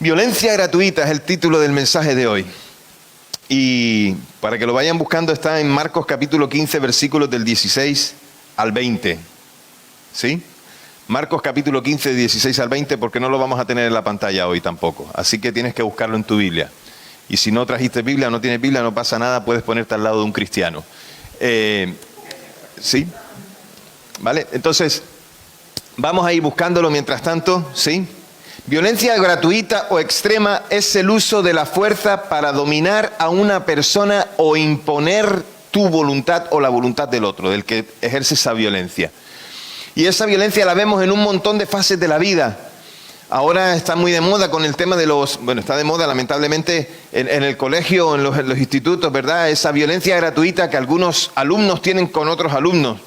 Violencia gratuita es el título del mensaje de hoy. Y para que lo vayan buscando está en Marcos capítulo 15, versículos del 16 al 20. ¿Sí? Marcos capítulo 15, 16 al 20, porque no lo vamos a tener en la pantalla hoy tampoco. Así que tienes que buscarlo en tu Biblia. Y si no trajiste Biblia, no tienes Biblia, no pasa nada, puedes ponerte al lado de un cristiano. ¿Sí? ¿Vale? Entonces, vamos a ir buscándolo mientras tanto, ¿sí? Violencia gratuita o extrema es el uso de la fuerza para dominar a una persona o imponer tu voluntad o la voluntad del otro, del que ejerce esa violencia. Y esa violencia la vemos en un montón de fases de la vida. Ahora está muy de moda con el tema de está de moda lamentablemente en el colegio, en los institutos, ¿verdad? Esa violencia gratuita que algunos alumnos tienen con otros alumnos.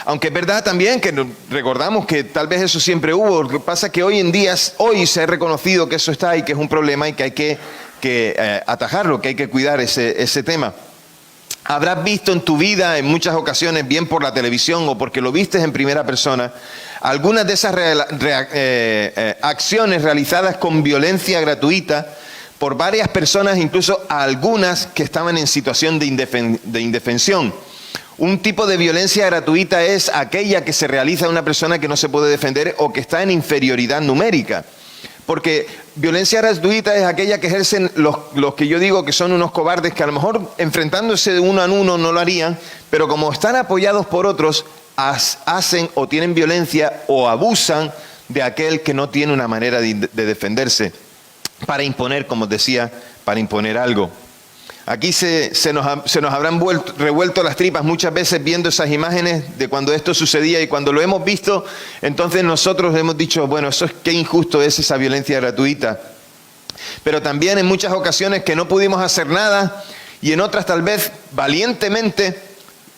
Aunque es verdad también que recordamos que tal vez eso siempre hubo. Lo que pasa es que hoy en día, hoy se ha reconocido que eso está y que es un problema y que hay que atajarlo, que hay que cuidar ese tema. Habrás visto en tu vida en muchas ocasiones, bien por la televisión o porque lo vistes en primera persona, algunas de esas acciones realizadas con violencia gratuita por varias personas, incluso algunas que estaban en situación de indefensión. Un tipo de violencia gratuita es aquella que se realiza a una persona que no se puede defender o que está en inferioridad numérica. Porque violencia gratuita es aquella que ejercen los que yo digo que son unos cobardes que a lo mejor enfrentándose de uno a uno no lo harían, pero como están apoyados por otros, hacen o tienen violencia o abusan de aquel que no tiene una manera de defenderse para imponer, como decía, para imponer algo. Aquí se nos habrán revuelto las tripas muchas veces viendo esas imágenes de cuando esto sucedía y cuando lo hemos visto, entonces nosotros hemos dicho, bueno, eso es qué injusto es esa violencia gratuita. Pero también en muchas ocasiones que no pudimos hacer nada y en otras tal vez valientemente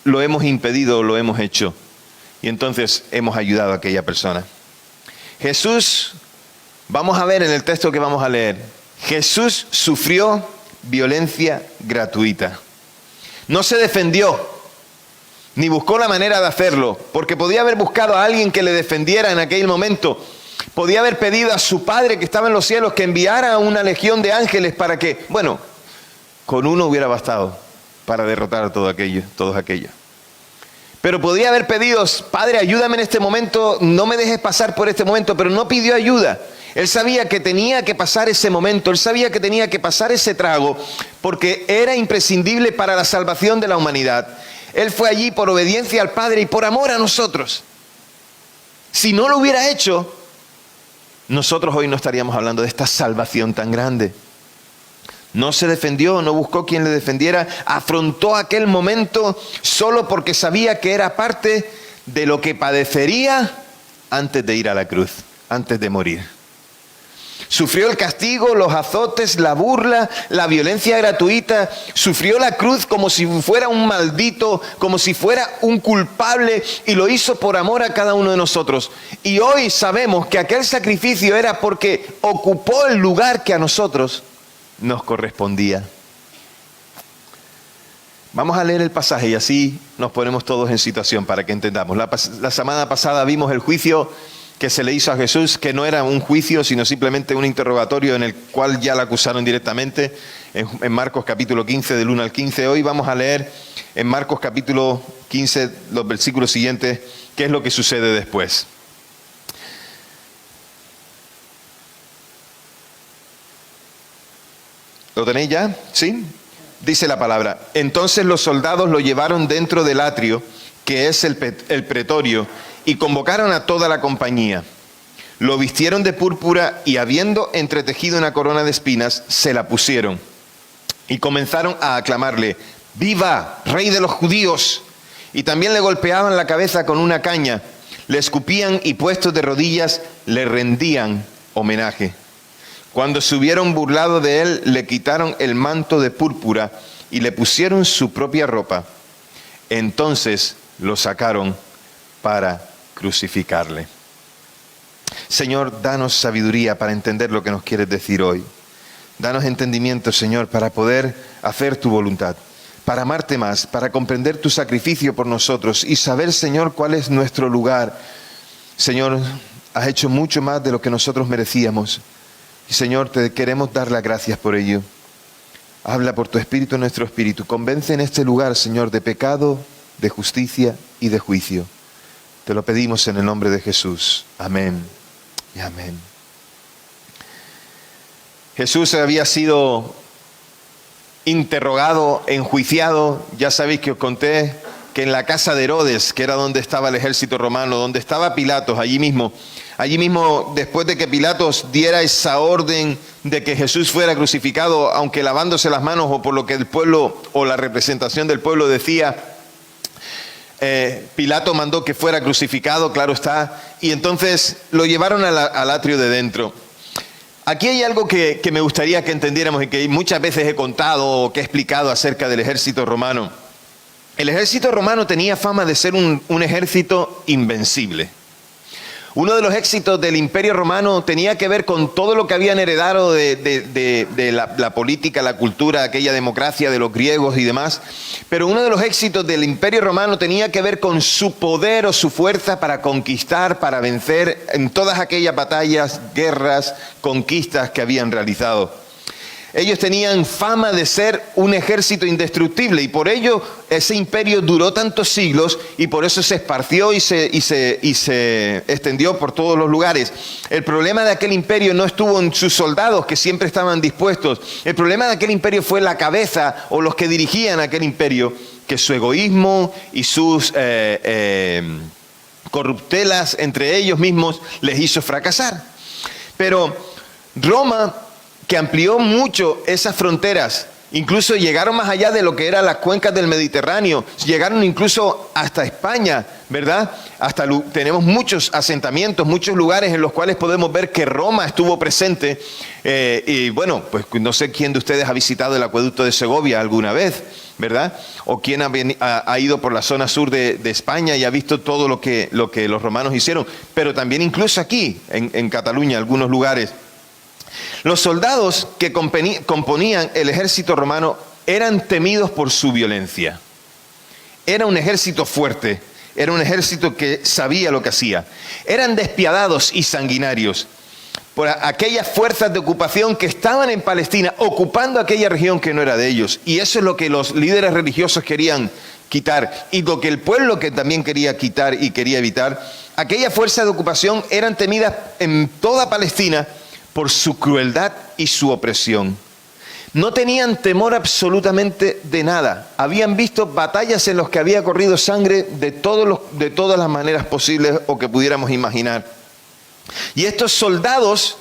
lo hemos impedido, lo hemos hecho y entonces hemos ayudado a aquella persona. Jesús, vamos a ver en el texto que vamos a leer, Jesús sufrió violencia gratuita. No se defendió, ni buscó la manera de hacerlo, porque podía haber buscado a alguien que le defendiera en aquel momento. Podía haber pedido a su Padre que estaba en los cielos que enviara una legión de ángeles para que, bueno, con uno hubiera bastado para derrotar a todos aquellos. Pero podía haber pedido, Padre, ayúdame en este momento, no me dejes pasar por este momento, pero no pidió ayuda. Él sabía que tenía que pasar ese momento, él sabía que tenía que pasar ese trago, porque era imprescindible para la salvación de la humanidad. Él fue allí por obediencia al Padre y por amor a nosotros. Si no lo hubiera hecho, nosotros hoy no estaríamos hablando de esta salvación tan grande. No se defendió, no buscó quien le defendiera, afrontó aquel momento solo porque sabía que era parte de lo que padecería antes de ir a la cruz, antes de morir. Sufrió el castigo, los azotes, la burla, la violencia gratuita. Sufrió la cruz como si fuera un maldito, como si fuera un culpable, y lo hizo por amor a cada uno de nosotros. Y hoy sabemos que aquel sacrificio era porque ocupó el lugar que a nosotros nos correspondía. Vamos a leer el pasaje y así nos ponemos todos en situación para que entendamos. La semana pasada vimos el juicio que se le hizo a Jesús, que no era un juicio, sino simplemente un interrogatorio en el cual ya la acusaron directamente, en Marcos capítulo 15, del 1 al 15. Hoy vamos a leer en Marcos capítulo 15, los versículos siguientes, qué es lo que sucede después. ¿Lo tenéis ya? ¿Sí? Dice la palabra: entonces los soldados lo llevaron dentro del atrio, que es el pretorio, y convocaron a toda la compañía. Lo vistieron de púrpura y, habiendo entretejido una corona de espinas, se la pusieron. Y comenzaron a aclamarle: ¡Viva, Rey de los judíos! Y también le golpeaban la cabeza con una caña, le escupían y, puestos de rodillas, le rendían homenaje. Cuando se hubieron burlado de él, le quitaron el manto de púrpura y le pusieron su propia ropa. Entonces lo sacaron para crucificarle. Señor, danos sabiduría para entender lo que nos quieres decir hoy. Danos entendimiento, Señor, para poder hacer tu voluntad, para amarte más, para comprender tu sacrificio por nosotros y saber, Señor, cuál es nuestro lugar. Señor, has hecho mucho más de lo que nosotros merecíamos. Y Señor, te queremos dar las gracias por ello. Habla por tu Espíritu en nuestro espíritu. Convence en este lugar, Señor, de pecado, de justicia y de juicio. Te lo pedimos en el nombre de Jesús. Amén y amén. Jesús había sido interrogado, enjuiciado. Ya sabéis que os conté que en la casa de Herodes, que era donde estaba el ejército romano, donde estaba Pilatos, allí mismo, después de que Pilatos diera esa orden de que Jesús fuera crucificado, aunque lavándose las manos o por lo que el pueblo o la representación del pueblo decía, Pilato mandó que fuera crucificado, claro está, y entonces lo llevaron al atrio de dentro. Aquí hay algo que me gustaría que entendiéramos y que muchas veces he contado o que he explicado acerca del ejército romano. El ejército romano tenía fama de ser un ejército invencible. Uno de los éxitos del Imperio Romano tenía que ver con todo lo que habían heredado de la política, la cultura, aquella democracia de los griegos y demás. Pero uno de los éxitos del Imperio Romano tenía que ver con su poder o su fuerza para conquistar, para vencer en todas aquellas batallas, guerras, conquistas que habían realizado. Ellos tenían fama de ser un ejército indestructible y por ello ese imperio duró tantos siglos y por eso se esparció y se extendió por todos los lugares. El problema de aquel imperio no estuvo en sus soldados que siempre estaban dispuestos. El problema de aquel imperio fue la cabeza o los que dirigían aquel imperio, que su egoísmo y sus corruptelas entre ellos mismos les hizo fracasar. Pero Roma, que amplió mucho esas fronteras, incluso llegaron más allá de lo que eran las cuencas del Mediterráneo, llegaron incluso hasta España, ¿verdad? Tenemos muchos asentamientos, muchos lugares en los cuales podemos ver que Roma estuvo presente. Y bueno, pues no sé quién de ustedes ha visitado el acueducto de Segovia alguna vez, ¿verdad? O quién ha ido por la zona sur de España y ha visto todo lo que los romanos hicieron, pero también incluso aquí, en Cataluña, algunos lugares. Los soldados que componían el ejército romano eran temidos por su violencia. Era un ejército fuerte, era un ejército que sabía lo que hacía. Eran despiadados y sanguinarios por aquellas fuerzas de ocupación que estaban en Palestina, ocupando aquella región que no era de ellos. Y eso es lo que los líderes religiosos querían quitar, y lo que el pueblo que también quería quitar y quería evitar. Aquellas fuerzas de ocupación eran temidas en toda Palestina por su crueldad y su opresión. No tenían temor absolutamente de nada. Habían visto batallas en las que había corrido sangre de todas las maneras posibles o que pudiéramos imaginar. Y estos soldados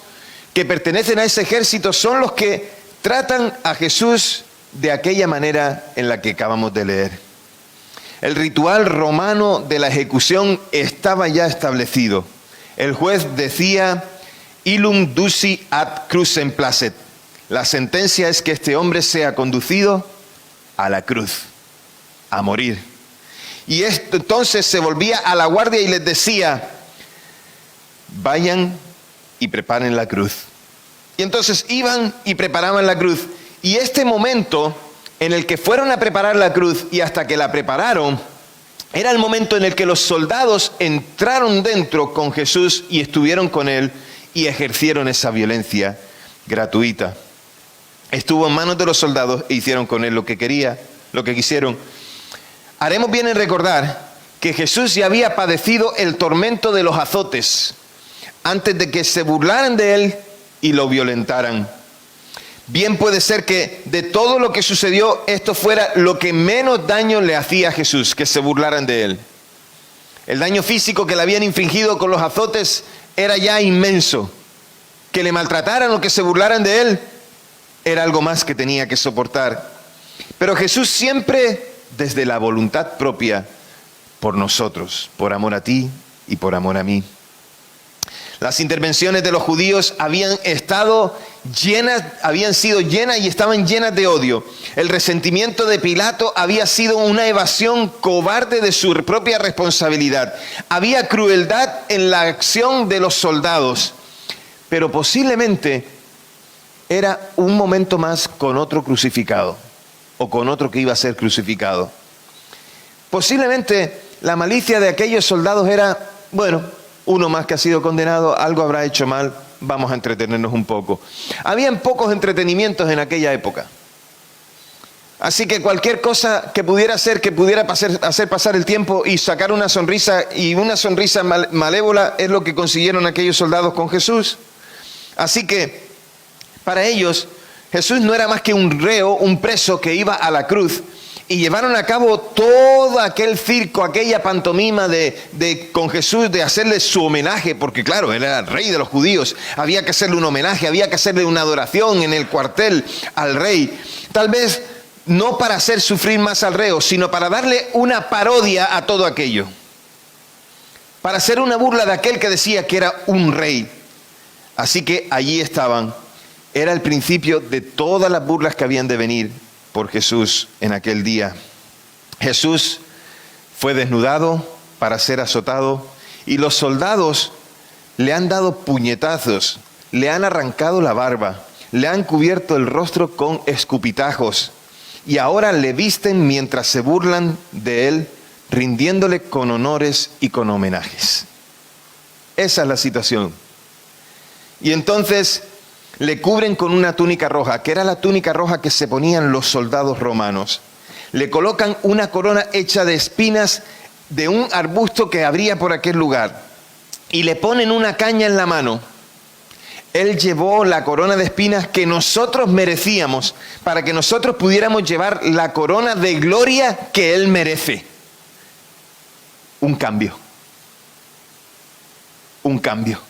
que pertenecen a ese ejército son los que tratan a Jesús de aquella manera en la que acabamos de leer. El ritual romano de la ejecución estaba ya establecido. El juez decía: Illum duci ad crucem placet. La sentencia es que este hombre sea conducido a la cruz, a morir. Y esto, entonces se volvía a la guardia y les decía: vayan y preparen la cruz. Y entonces iban y preparaban la cruz. Y este momento en el que fueron a preparar la cruz y hasta que la prepararon, era el momento en el que los soldados entraron dentro con Jesús y estuvieron con él y ejercieron esa violencia gratuita. Estuvo en manos de los soldados e hicieron con él lo que quisieron. Haremos bien en recordar que Jesús ya había padecido el tormento de los azotes antes de que se burlaran de él y lo violentaran. Bien puede ser que de todo lo que sucedió, esto fuera lo que menos daño le hacía a Jesús, que se burlaran de él. El daño físico que le habían infligido con los azotes era ya inmenso. Que le maltrataran o que se burlaran de él era algo más que tenía que soportar. Pero Jesús siempre desde la voluntad propia por nosotros, por amor a ti y por amor a mí. Las intervenciones de los judíos habían sido llenas y estaban llenas de odio. El resentimiento de Pilato había sido una evasión cobarde de su propia responsabilidad. Había crueldad en la acción de los soldados, pero posiblemente era un momento más con otro crucificado o con otro que iba a ser crucificado. Posiblemente la malicia de aquellos soldados era, bueno, uno más que ha sido condenado, algo habrá hecho mal, vamos a entretenernos un poco. Habían pocos entretenimientos en aquella época. Así que cualquier cosa que pudiera hacer, hacer pasar el tiempo y sacar una sonrisa, y una sonrisa malévola, es lo que consiguieron aquellos soldados con Jesús. Así que para ellos Jesús no era más que un reo, un preso que iba a la cruz, y llevaron a cabo todo aquel circo, aquella pantomima con Jesús, de hacerle su homenaje, porque claro, él era el rey de los judíos, había que hacerle un homenaje, había que hacerle una adoración en el cuartel al rey. Tal vez no para hacer sufrir más al reo, sino para darle una parodia a todo aquello, para hacer una burla de aquel que decía que era un rey. Así que allí estaban. Era el principio de todas las burlas que habían de venir por Jesús en aquel día. Jesús fue desnudado para ser azotado, y los soldados le han dado puñetazos, le han arrancado la barba, le han cubierto el rostro con escupitajos, y ahora le visten mientras se burlan de él, rindiéndole con honores y con homenajes. Esa es la situación. Y entonces le cubren con una túnica roja, que era la túnica roja que se ponían los soldados romanos. Le colocan una corona hecha de espinas de un arbusto que habría por aquel lugar, y le ponen una caña en la mano. Él llevó la corona de espinas que nosotros merecíamos, para que nosotros pudiéramos llevar la corona de gloria que Él merece. Un cambio. Un cambio.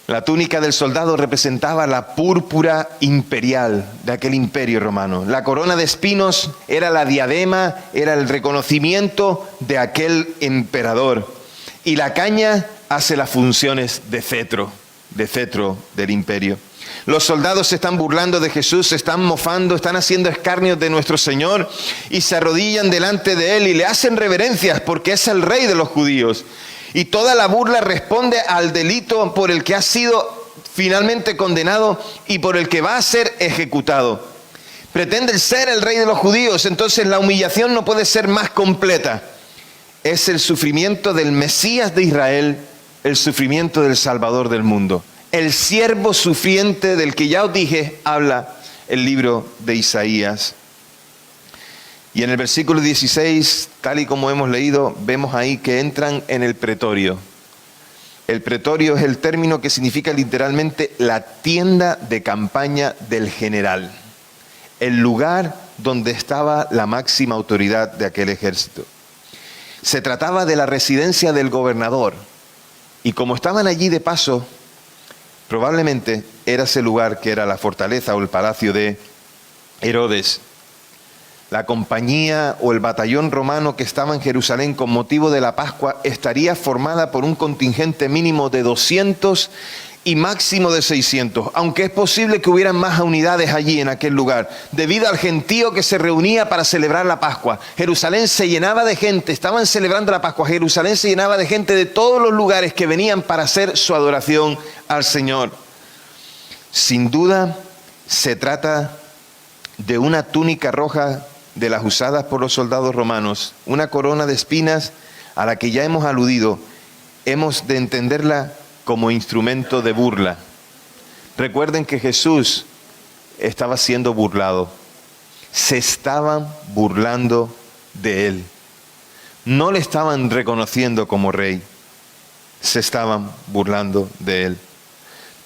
La túnica del soldado representaba la púrpura imperial de aquel imperio romano. La corona de espinos era la diadema, era el reconocimiento de aquel emperador. Y la caña hace las funciones de cetro del imperio. Los soldados se están burlando de Jesús, se están mofando, están haciendo escarnios de nuestro Señor, y se arrodillan delante de Él y le hacen reverencias porque es el rey de los judíos. Y toda la burla responde al delito por el que ha sido finalmente condenado y por el que va a ser ejecutado. Pretende ser el rey de los judíos, entonces la humillación no puede ser más completa. Es el sufrimiento del Mesías de Israel, el sufrimiento del Salvador del mundo. El siervo sufriente del que ya os dije, habla el libro de Isaías. Y en el versículo 16, tal y como hemos leído, vemos ahí que entran en el pretorio. El pretorio es el término que significa literalmente la tienda de campaña del general, el lugar donde estaba la máxima autoridad de aquel ejército. Se trataba de la residencia del gobernador, y como estaban allí de paso, probablemente era ese lugar que era la fortaleza o el palacio de Herodes. La compañía o el batallón romano que estaba en Jerusalén con motivo de la Pascua estaría formada por un contingente mínimo de 200 y máximo de 600, aunque es posible que hubieran más unidades allí en aquel lugar, debido al gentío que se reunía para celebrar la Pascua. Jerusalén se llenaba de gente, estaban celebrando la Pascua, Jerusalén se llenaba de gente de todos los lugares que venían para hacer su adoración al Señor. Sin duda, se trata de una túnica roja de las usadas por los soldados romanos, una corona de espinas a la que ya hemos aludido. Hemos de entenderla como instrumento de burla. Recuerden que Jesús estaba siendo burlado. Se estaban burlando de Él. No le estaban reconociendo como rey. Se estaban burlando de Él.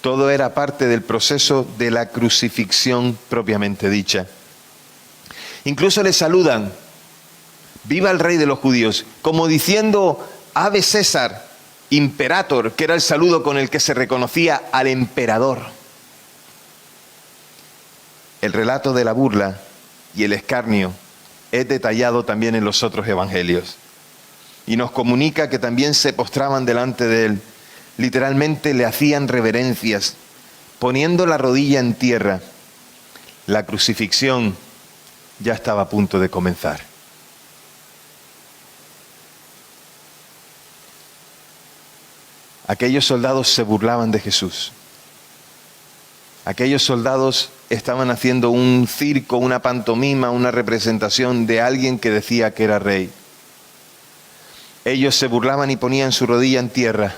Todo era parte del proceso de la crucifixión propiamente dicha. Incluso le saludan, viva el rey de los judíos, como diciendo, ave César, imperator, que era el saludo con el que se reconocía al emperador. El relato de la burla y el escarnio es detallado también en los otros evangelios. Y nos comunica que también se postraban delante de él, literalmente le hacían reverencias, poniendo la rodilla en tierra. La crucifixión ya estaba a punto de comenzar. Aquellos soldados se burlaban de Jesús. Aquellos soldados estaban haciendo un circo, una pantomima, una representación de alguien que decía que era rey. Ellos se burlaban y ponían su rodilla en tierra.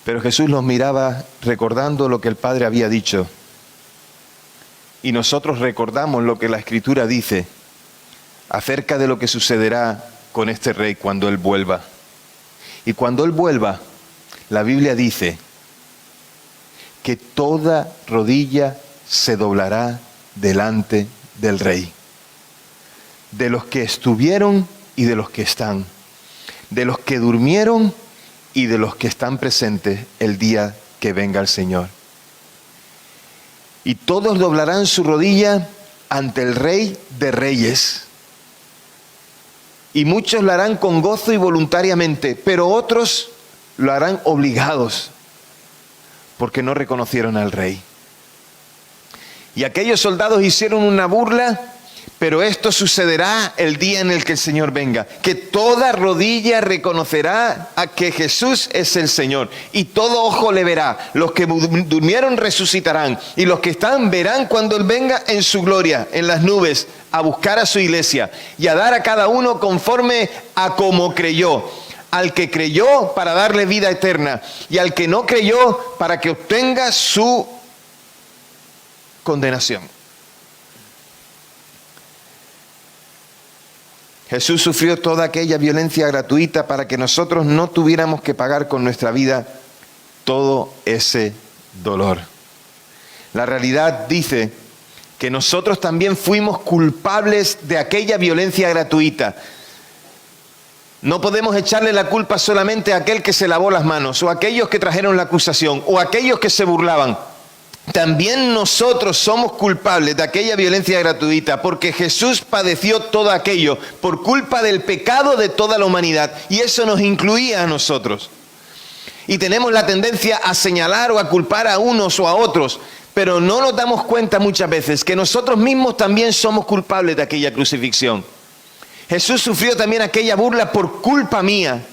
Pero Jesús los miraba recordando lo que el Padre había dicho. Y nosotros recordamos lo que la Escritura dice acerca de lo que sucederá con este rey cuando Él vuelva. Y cuando Él vuelva, la Biblia dice que toda rodilla se doblará delante del Rey. De los que estuvieron y de los que están. De los que durmieron y de los que están presentes el día que venga el Señor. Y todos doblarán su rodilla ante el Rey de Reyes. Y muchos lo harán con gozo y voluntariamente, pero otros lo harán obligados, porque no reconocieron al Rey. Y aquellos soldados hicieron una burla, pero esto sucederá el día en el que el Señor venga, que toda rodilla reconocerá a que Jesús es el Señor, y todo ojo le verá. Los que durmieron resucitarán, y los que están verán cuando Él venga en su gloria, en las nubes, a buscar a su iglesia, y a dar a cada uno conforme a como creyó. Al que creyó, para darle vida eterna, y al que no creyó, para que obtenga su condenación. Jesús sufrió toda aquella violencia gratuita para que nosotros no tuviéramos que pagar con nuestra vida todo ese dolor. La realidad dice que nosotros también fuimos culpables de aquella violencia gratuita. No podemos echarle la culpa solamente a aquel que se lavó las manos, o a aquellos que trajeron la acusación, o a aquellos que se burlaban. También nosotros somos culpables de aquella violencia gratuita, porque Jesús padeció todo aquello por culpa del pecado de toda la humanidad, y eso nos incluía a nosotros. Y tenemos la tendencia a señalar o a culpar a unos o a otros, pero no nos damos cuenta muchas veces que nosotros mismos también somos culpables de aquella crucifixión. Jesús sufrió también aquella burla por culpa mía.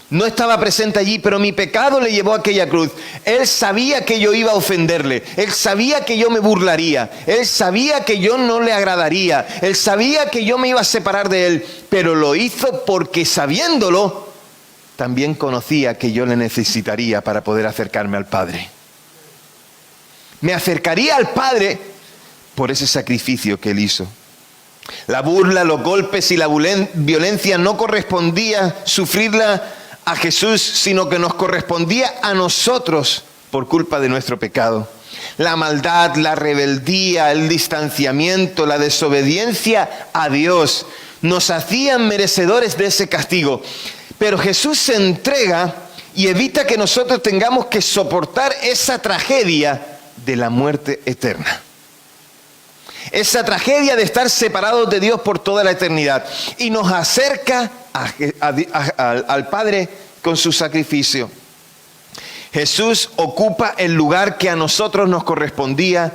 No estaba presente allí, pero mi pecado le llevó a aquella cruz. Él sabía que yo iba a ofenderle. Él sabía que yo me burlaría. Él sabía que yo no le agradaría. Él sabía que yo me iba a separar de Él. Pero lo hizo porque, sabiéndolo, también conocía que yo le necesitaría para poder acercarme al Padre. Me acercaría al Padre por ese sacrificio que Él hizo. La burla, los golpes y la violencia no correspondía sufrirla a Jesús, sino que nos correspondía a nosotros por culpa de nuestro pecado. La maldad, la rebeldía, el distanciamiento, la desobediencia a Dios nos hacían merecedores de ese castigo. Pero Jesús se entrega y evita que nosotros tengamos que soportar esa tragedia de la muerte eterna. Esa tragedia de estar separados de Dios por toda la eternidad. Y nos acerca al Padre con su sacrificio. Jesús ocupa el lugar que a nosotros nos correspondía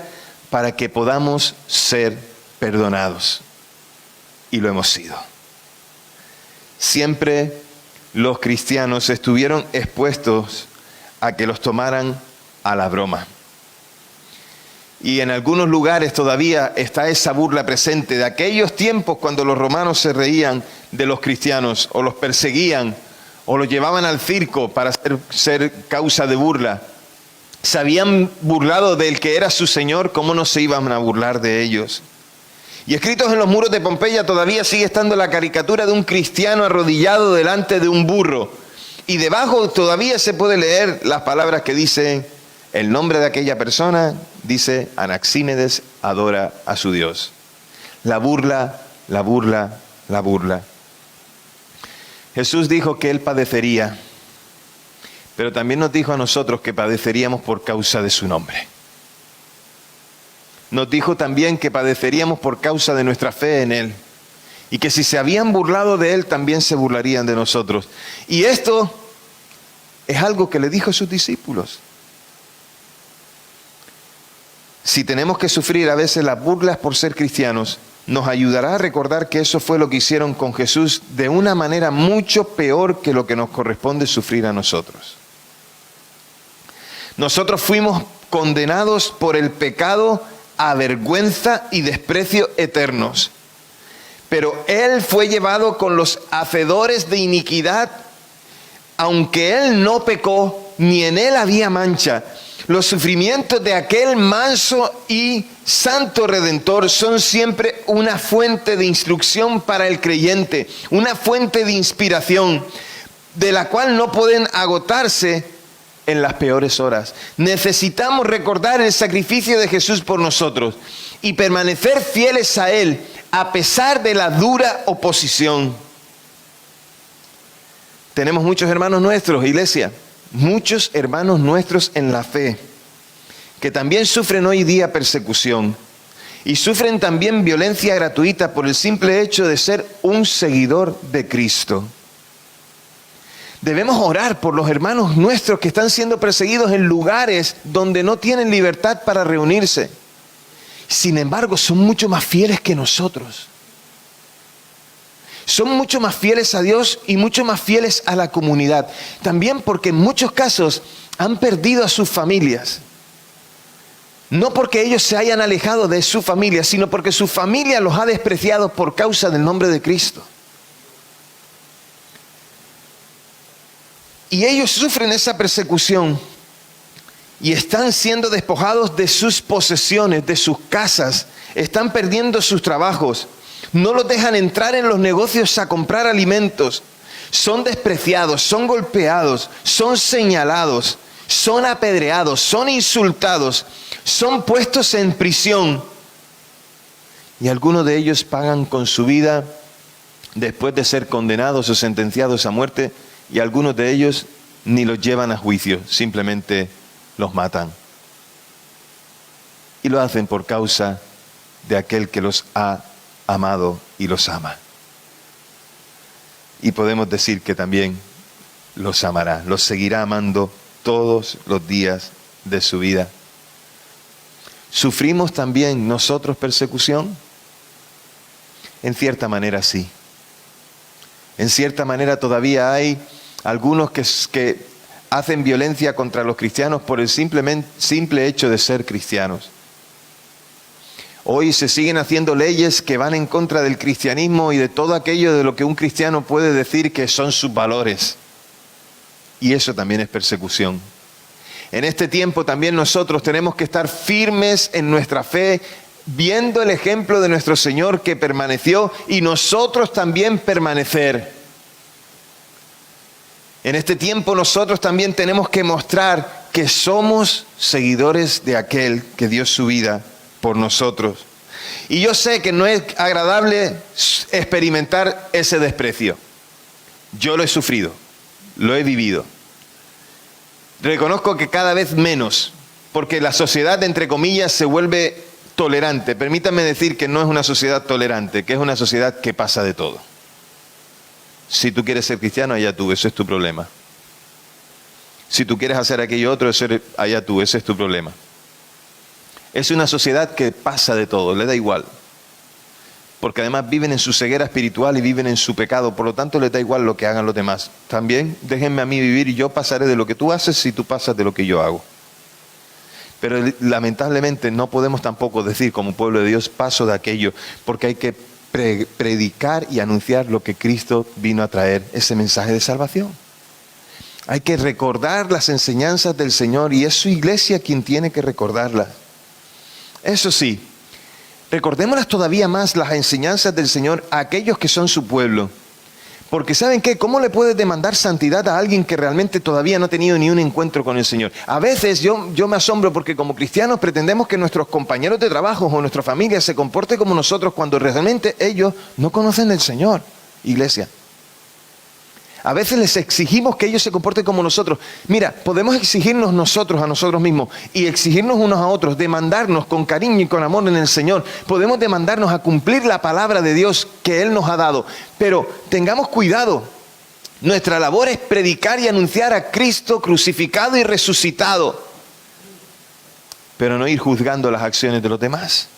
para que podamos ser perdonados. Y lo hemos sido. Siempre los cristianos estuvieron expuestos a que los tomaran a la broma. Y en algunos lugares todavía está esa burla presente de aquellos tiempos cuando los romanos se reían de los cristianos, o los perseguían, o los llevaban al circo para ser causa de burla. Se habían burlado del que era su Señor, ¿cómo no se iban a burlar de ellos? Y escritos en los muros de Pompeya todavía sigue estando la caricatura de un cristiano arrodillado delante de un burro. Y debajo todavía se puede leer las palabras que dicen: el nombre de aquella persona, dice, Anaxímedes adora a su Dios. La burla, la burla, la burla. Jesús dijo que Él padecería, pero también nos dijo a nosotros que padeceríamos por causa de su nombre. Nos dijo también que padeceríamos por causa de nuestra fe en Él, y que si se habían burlado de Él, también se burlarían de nosotros. Y esto es algo que le dijo a sus discípulos. Si tenemos que sufrir a veces las burlas por ser cristianos, nos ayudará a recordar que eso fue lo que hicieron con Jesús de una manera mucho peor que lo que nos corresponde sufrir a nosotros. Nosotros fuimos condenados por el pecado a vergüenza y desprecio eternos. Pero Él fue llevado con los hacedores de iniquidad, aunque Él no pecó, ni en él había mancha. Los sufrimientos de aquel manso y santo Redentor son siempre una fuente de instrucción para el creyente, una fuente de inspiración, de la cual no pueden agotarse en las peores horas. Necesitamos recordar el sacrificio de Jesús por nosotros y permanecer fieles a Él a pesar de la dura oposición. Tenemos muchos hermanos nuestros, iglesia, muchos hermanos nuestros en la fe, que también sufren hoy día persecución y sufren también violencia gratuita por el simple hecho de ser un seguidor de Cristo. Debemos orar por los hermanos nuestros que están siendo perseguidos en lugares donde no tienen libertad para reunirse. Sin embargo, son mucho más fieles que nosotros. Son mucho más fieles a Dios y mucho más fieles a la comunidad. También porque en muchos casos han perdido a sus familias. No porque ellos se hayan alejado de su familia, sino porque su familia los ha despreciado por causa del nombre de Cristo. Y ellos sufren esa persecución y están siendo despojados de sus posesiones, de sus casas, están perdiendo sus trabajos, no los dejan entrar en los negocios a comprar alimentos, son despreciados, son golpeados, son señalados, son apedreados, son insultados, son puestos en prisión y algunos de ellos pagan con su vida después de ser condenados o sentenciados a muerte. Y algunos de ellos ni los llevan a juicio, simplemente los matan. Y lo hacen por causa de aquel que los ha amado y los ama. Y podemos decir que también los amará, los seguirá amando todos los días de su vida. ¿Sufrimos también nosotros persecución? En cierta manera sí. En cierta manera todavía hay algunos que hacen violencia contra los cristianos por el simple hecho de ser cristianos. Hoy se siguen haciendo leyes que van en contra del cristianismo y de todo aquello de lo que un cristiano puede decir que son sus valores. Y eso también es persecución. En este tiempo también nosotros tenemos que estar firmes en nuestra fe, viendo el ejemplo de nuestro Señor que permaneció y nosotros también permanecer. En este tiempo nosotros también tenemos que mostrar que somos seguidores de aquel que dio su vida por nosotros. Y yo sé que no es agradable experimentar ese desprecio. Yo lo he sufrido, lo he vivido. Reconozco que cada vez menos, porque la sociedad, entre comillas, se vuelve tolerante. Permítanme decir que no es una sociedad tolerante, que es una sociedad que pasa de todo. Si tú quieres ser cristiano, allá tú, ese es tu problema. Si tú quieres hacer aquello otro, allá tú, ese es tu problema. Es una sociedad que pasa de todo, le da igual. Porque además viven en su ceguera espiritual y viven en su pecado, por lo tanto les da igual lo que hagan los demás. También déjenme a mí vivir y yo pasaré de lo que tú haces si tú pasas de lo que yo hago. Pero lamentablemente no podemos tampoco decir como pueblo de Dios paso de aquello, porque hay que predicar y anunciar lo que Cristo vino a traer, ese mensaje de salvación. Hay que recordar las enseñanzas del Señor y es su iglesia quien tiene que recordarlas. Eso sí, recordémoslas todavía más las enseñanzas del Señor a aquellos que son su pueblo. Porque ¿saben qué? ¿Cómo le puedes demandar santidad a alguien que realmente todavía no ha tenido ni un encuentro con el Señor? A veces yo me asombro porque como cristianos pretendemos que nuestros compañeros de trabajo o nuestra familia se comporten como nosotros cuando realmente ellos no conocen del Señor, iglesia. A veces les exigimos que ellos se comporten como nosotros. Mira, podemos exigirnos nosotros a nosotros mismos y exigirnos unos a otros, demandarnos con cariño y con amor en el Señor. Podemos demandarnos a cumplir la palabra de Dios que Él nos ha dado. Pero tengamos cuidado. Nuestra labor es predicar y anunciar a Cristo crucificado y resucitado. Pero no ir juzgando las acciones de los demás.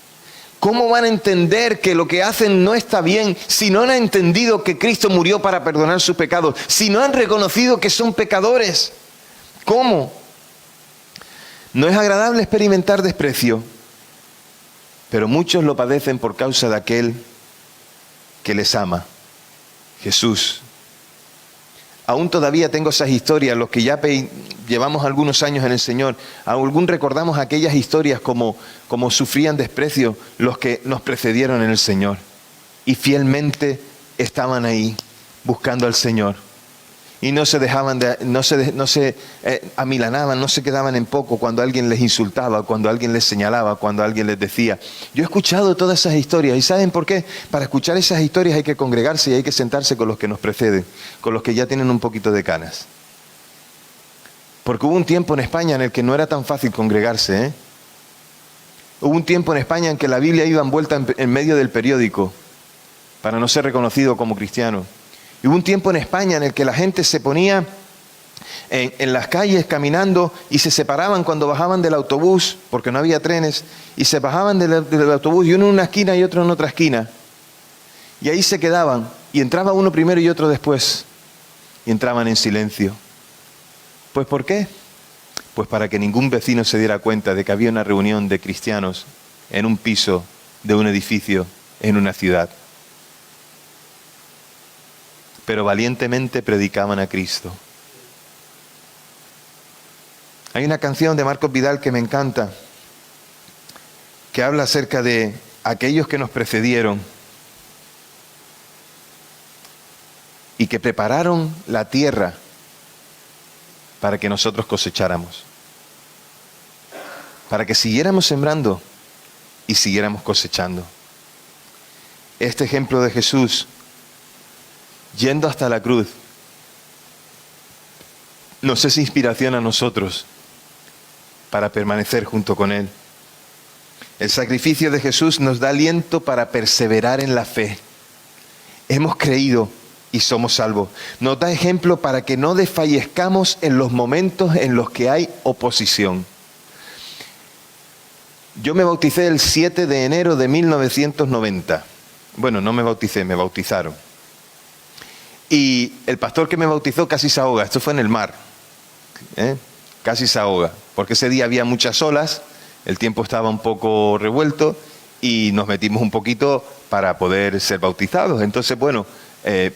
¿Cómo van a entender que lo que hacen no está bien si no han entendido que Cristo murió para perdonar sus pecados? Si no han reconocido que son pecadores. ¿Cómo? No es agradable experimentar desprecio, pero muchos lo padecen por causa de aquel que les ama, Jesús. Aún todavía tengo esas historias, los que ya llevamos algunos años en el Señor, aún recordamos aquellas historias como sufrían desprecio los que nos precedieron en el Señor. Y fielmente estaban ahí, buscando al Señor. Y no se dejaban, no se amilanaban, no se quedaban en poco cuando alguien les insultaba, cuando alguien les señalaba, cuando alguien les decía. Yo he escuchado todas esas historias, ¿y saben por qué? Para escuchar esas historias hay que congregarse y hay que sentarse con los que nos preceden, con los que ya tienen un poquito de canas. Porque hubo un tiempo en España en el que no era tan fácil congregarse, ¿eh? Hubo un tiempo en España en que la Biblia iba envuelta en medio del periódico para no ser reconocido como cristiano. Y hubo un tiempo en España en el que la gente se ponía en las calles caminando y se separaban cuando bajaban del autobús, porque no había trenes, y se bajaban del autobús y uno en una esquina y otro en otra esquina. Y ahí se quedaban, y entraba uno primero y otro después, y entraban en silencio. ¿Pues por qué? Pues para que ningún vecino se diera cuenta de que había una reunión de cristianos en un piso de un edificio en una ciudad. Pero valientemente predicaban a Cristo. Hay una canción de Marcos Vidal que me encanta, que habla acerca de aquellos que nos precedieron y que prepararon la tierra para que nosotros cosecháramos, para que siguiéramos sembrando y siguiéramos cosechando. Este ejemplo de Jesús yendo hasta la cruz nos es inspiración a nosotros para permanecer junto con Él. El sacrificio de Jesús nos da aliento para perseverar en la fe. Hemos creído y somos salvos. Nos da ejemplo para que no desfallezcamos en los momentos en los que hay oposición. Yo me bauticé el 7 de enero de 1990. Bueno, no me bauticé, me bautizaron. Y el pastor que me bautizó casi se ahoga. Esto fue en el mar. Casi se ahoga. Porque ese día había muchas olas, el tiempo estaba un poco revuelto y nos metimos un poquito para poder ser bautizados. Entonces, bueno,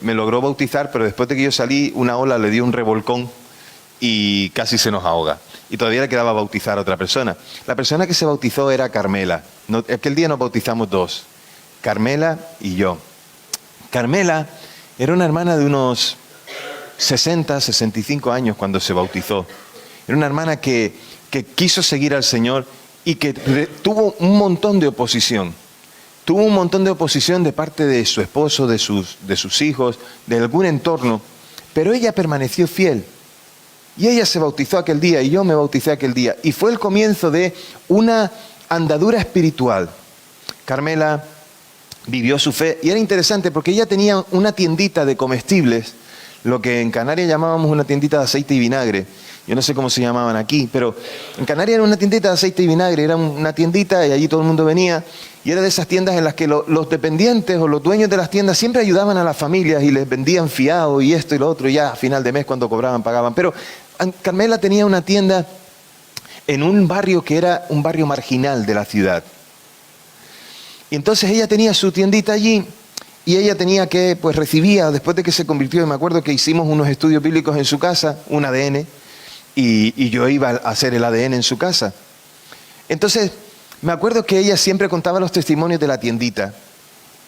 me logró bautizar, pero después de que yo salí, una ola le dio un revolcón y casi se nos ahoga. Y todavía le quedaba bautizar a otra persona. La persona que se bautizó era Carmela. Aquel día nos bautizamos dos, Carmela y yo. Carmela era una hermana de unos 60, 65 años cuando se bautizó. Era una hermana que quiso seguir al Señor y que tuvo un montón de oposición. Tuvo un montón de oposición de parte de su esposo, de sus hijos, de algún entorno. Pero ella permaneció fiel. Y ella se bautizó aquel día y yo me bauticé aquel día. Y fue el comienzo de una andadura espiritual. Carmela vivió su fe y era interesante porque ella tenía una tiendita de comestibles, lo que en Canarias llamábamos una tiendita de aceite y vinagre. Yo no sé cómo se llamaban aquí, pero en Canarias era una tiendita de aceite y vinagre, era una tiendita y allí todo el mundo venía y era de esas tiendas en las que los dependientes o los dueños de las tiendas siempre ayudaban a las familias y les vendían fiado y esto y lo otro y ya a final de mes cuando cobraban pagaban. Pero Carmela tenía una tienda en un barrio que era un barrio marginal de la ciudad. Y entonces ella tenía su tiendita allí y ella tenía que, pues recibía, después de que se convirtió, y me acuerdo que hicimos unos estudios bíblicos en su casa, un ADN, y yo iba a hacer el ADN en su casa. Entonces, me acuerdo que ella siempre contaba los testimonios de la tiendita.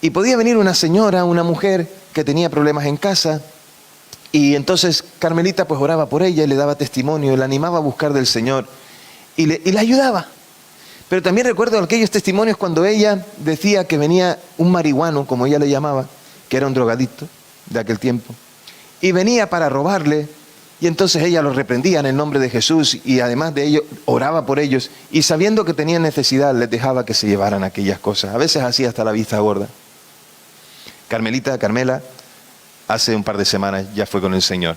Y podía venir una señora, una mujer que tenía problemas en casa, y entonces Carmelita pues oraba por ella y le daba testimonio, la animaba a buscar del Señor y la ayudaba. Pero también recuerdo aquellos testimonios cuando ella decía que venía un marihuano, como ella le llamaba, que era un drogadicto de aquel tiempo, y venía para robarle, y entonces ella los reprendía en el nombre de Jesús, y además de ello oraba por ellos, y sabiendo que tenían necesidad, les dejaba que se llevaran aquellas cosas. A veces hacía hasta la vista gorda. Carmela, hace un par de semanas ya fue con el Señor.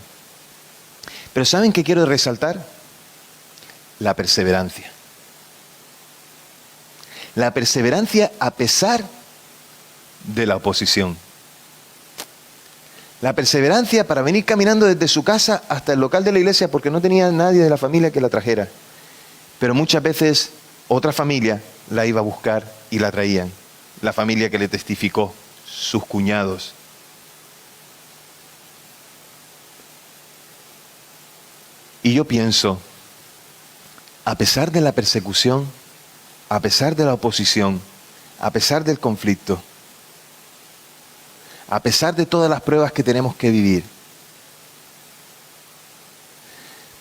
Pero ¿saben qué quiero resaltar? La perseverancia. La perseverancia a pesar de la oposición. La perseverancia para venir caminando desde su casa hasta el local de la iglesia porque no tenía nadie de la familia que la trajera. Pero muchas veces otra familia la iba a buscar y la traían. La familia que le testificó, sus cuñados. Y yo pienso, a pesar de la persecución, a pesar de la oposición, a pesar del conflicto, a pesar de todas las pruebas que tenemos que vivir,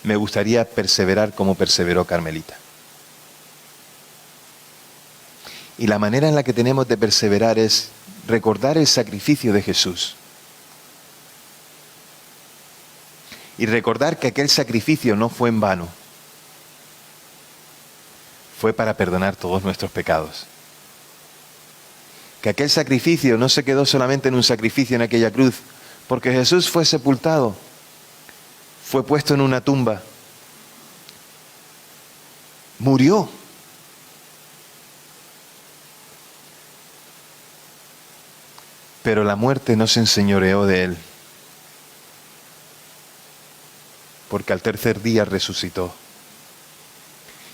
me gustaría perseverar como perseveró Carmelita. Y la manera en la que tenemos de perseverar es recordar el sacrificio de Jesús. Y recordar que aquel sacrificio no fue en vano. Fue para perdonar todos nuestros pecados. Que aquel sacrificio no se quedó solamente en un sacrificio en aquella cruz, porque Jesús fue sepultado, fue puesto en una tumba, murió. Pero la muerte no se enseñoreó de él, porque al tercer día resucitó.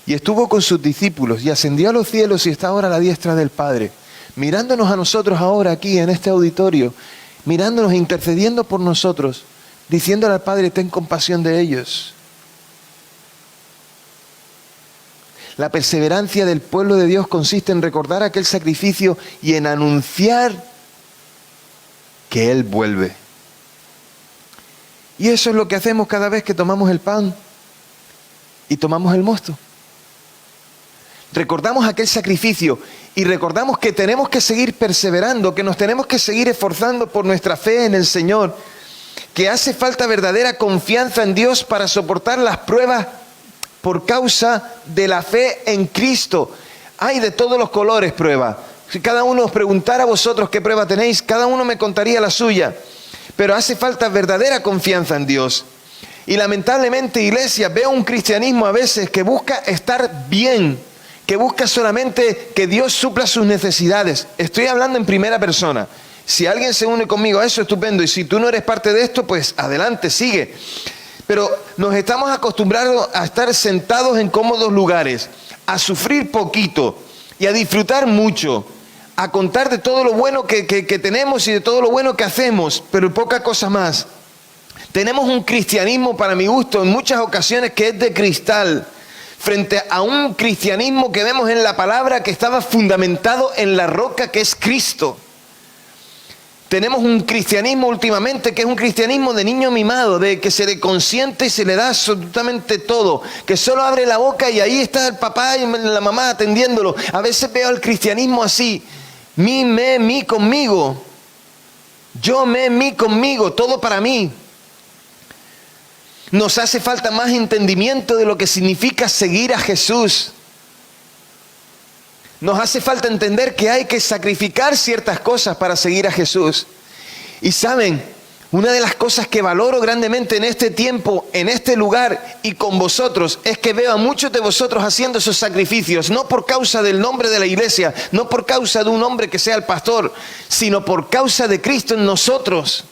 Y estuvo con sus discípulos y ascendió a los cielos y está ahora a la diestra del Padre, mirándonos a nosotros ahora aquí en este auditorio, mirándonos e intercediendo por nosotros, diciéndole al Padre, ten compasión de ellos. La perseverancia del pueblo de Dios consiste en recordar aquel sacrificio y en anunciar que Él vuelve. Y eso es lo que hacemos cada vez que tomamos el pan y tomamos el mosto. Recordamos aquel sacrificio y recordamos que tenemos que seguir perseverando, que nos tenemos que seguir esforzando por nuestra fe en el Señor, que hace falta verdadera confianza en Dios para soportar las pruebas por causa de la fe en Cristo. Hay de todos los colores prueba. Si cada uno os preguntara a vosotros qué prueba tenéis, cada uno me contaría la suya. Pero hace falta verdadera confianza en Dios. Y lamentablemente, iglesia, veo un cristianismo a veces que busca estar bien, que busca solamente que Dios supla sus necesidades. Estoy hablando en primera persona. Si alguien se une conmigo a eso, estupendo. Y si tú no eres parte de esto, pues adelante, sigue. Pero nos estamos acostumbrados a estar sentados en cómodos lugares, a sufrir poquito y a disfrutar mucho, a contar de todo lo bueno que tenemos y de todo lo bueno que hacemos, pero poca cosa más. Tenemos un cristianismo, para mi gusto, en muchas ocasiones que es de cristal, frente a un cristianismo que vemos en la palabra que estaba fundamentado en la roca que es Cristo. Tenemos un cristianismo últimamente que es un cristianismo de niño mimado, de que se le consiente y se le da absolutamente todo, que solo abre la boca y ahí está el papá y la mamá atendiéndolo. A veces veo al cristianismo así, mí, me, mí conmigo, yo, me, mí conmigo, todo para mí. Nos hace falta más entendimiento de lo que significa seguir a Jesús. Nos hace falta entender que hay que sacrificar ciertas cosas para seguir a Jesús. Y saben, una de las cosas que valoro grandemente en este tiempo, en este lugar y con vosotros, es que veo a muchos de vosotros haciendo esos sacrificios, no por causa del nombre de la iglesia, no por causa de un hombre que sea el pastor, sino por causa de Cristo en nosotros.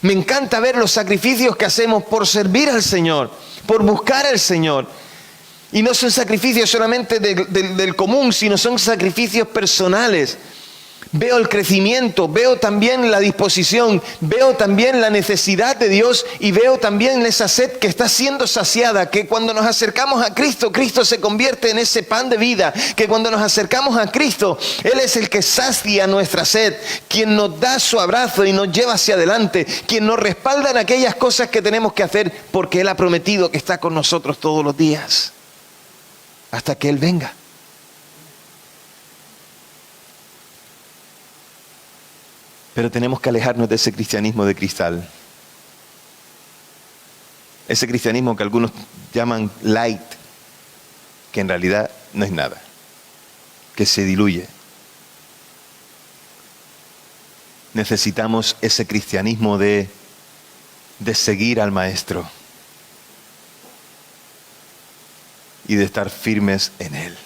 Me encanta ver los sacrificios que hacemos por servir al Señor, por buscar al Señor. Y no son sacrificios solamente del común, sino son sacrificios personales. Veo el crecimiento, veo también la disposición, veo también la necesidad de Dios y veo también esa sed que está siendo saciada, que cuando nos acercamos a Cristo, Cristo se convierte en ese pan de vida, que cuando nos acercamos a Cristo, Él es el que sacia nuestra sed, quien nos da su abrazo y nos lleva hacia adelante, quien nos respalda en aquellas cosas que tenemos que hacer, porque Él ha prometido que está con nosotros todos los días, hasta que Él venga. Pero tenemos que alejarnos de ese cristianismo de cristal. Ese cristianismo que algunos llaman light, que en realidad no es nada, que se diluye. Necesitamos ese cristianismo de seguir al Maestro y de estar firmes en Él.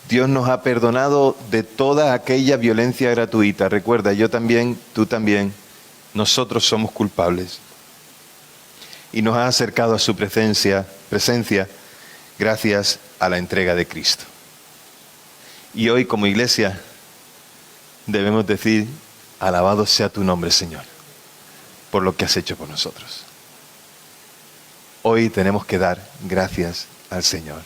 Dios nos ha perdonado de toda aquella violencia gratuita. Recuerda, yo también, tú también, nosotros somos culpables. Y nos ha acercado a su presencia gracias a la entrega de Cristo. Y hoy como iglesia debemos decir, alabado sea tu nombre, Señor, por lo que has hecho por nosotros. Hoy tenemos que dar gracias al Señor.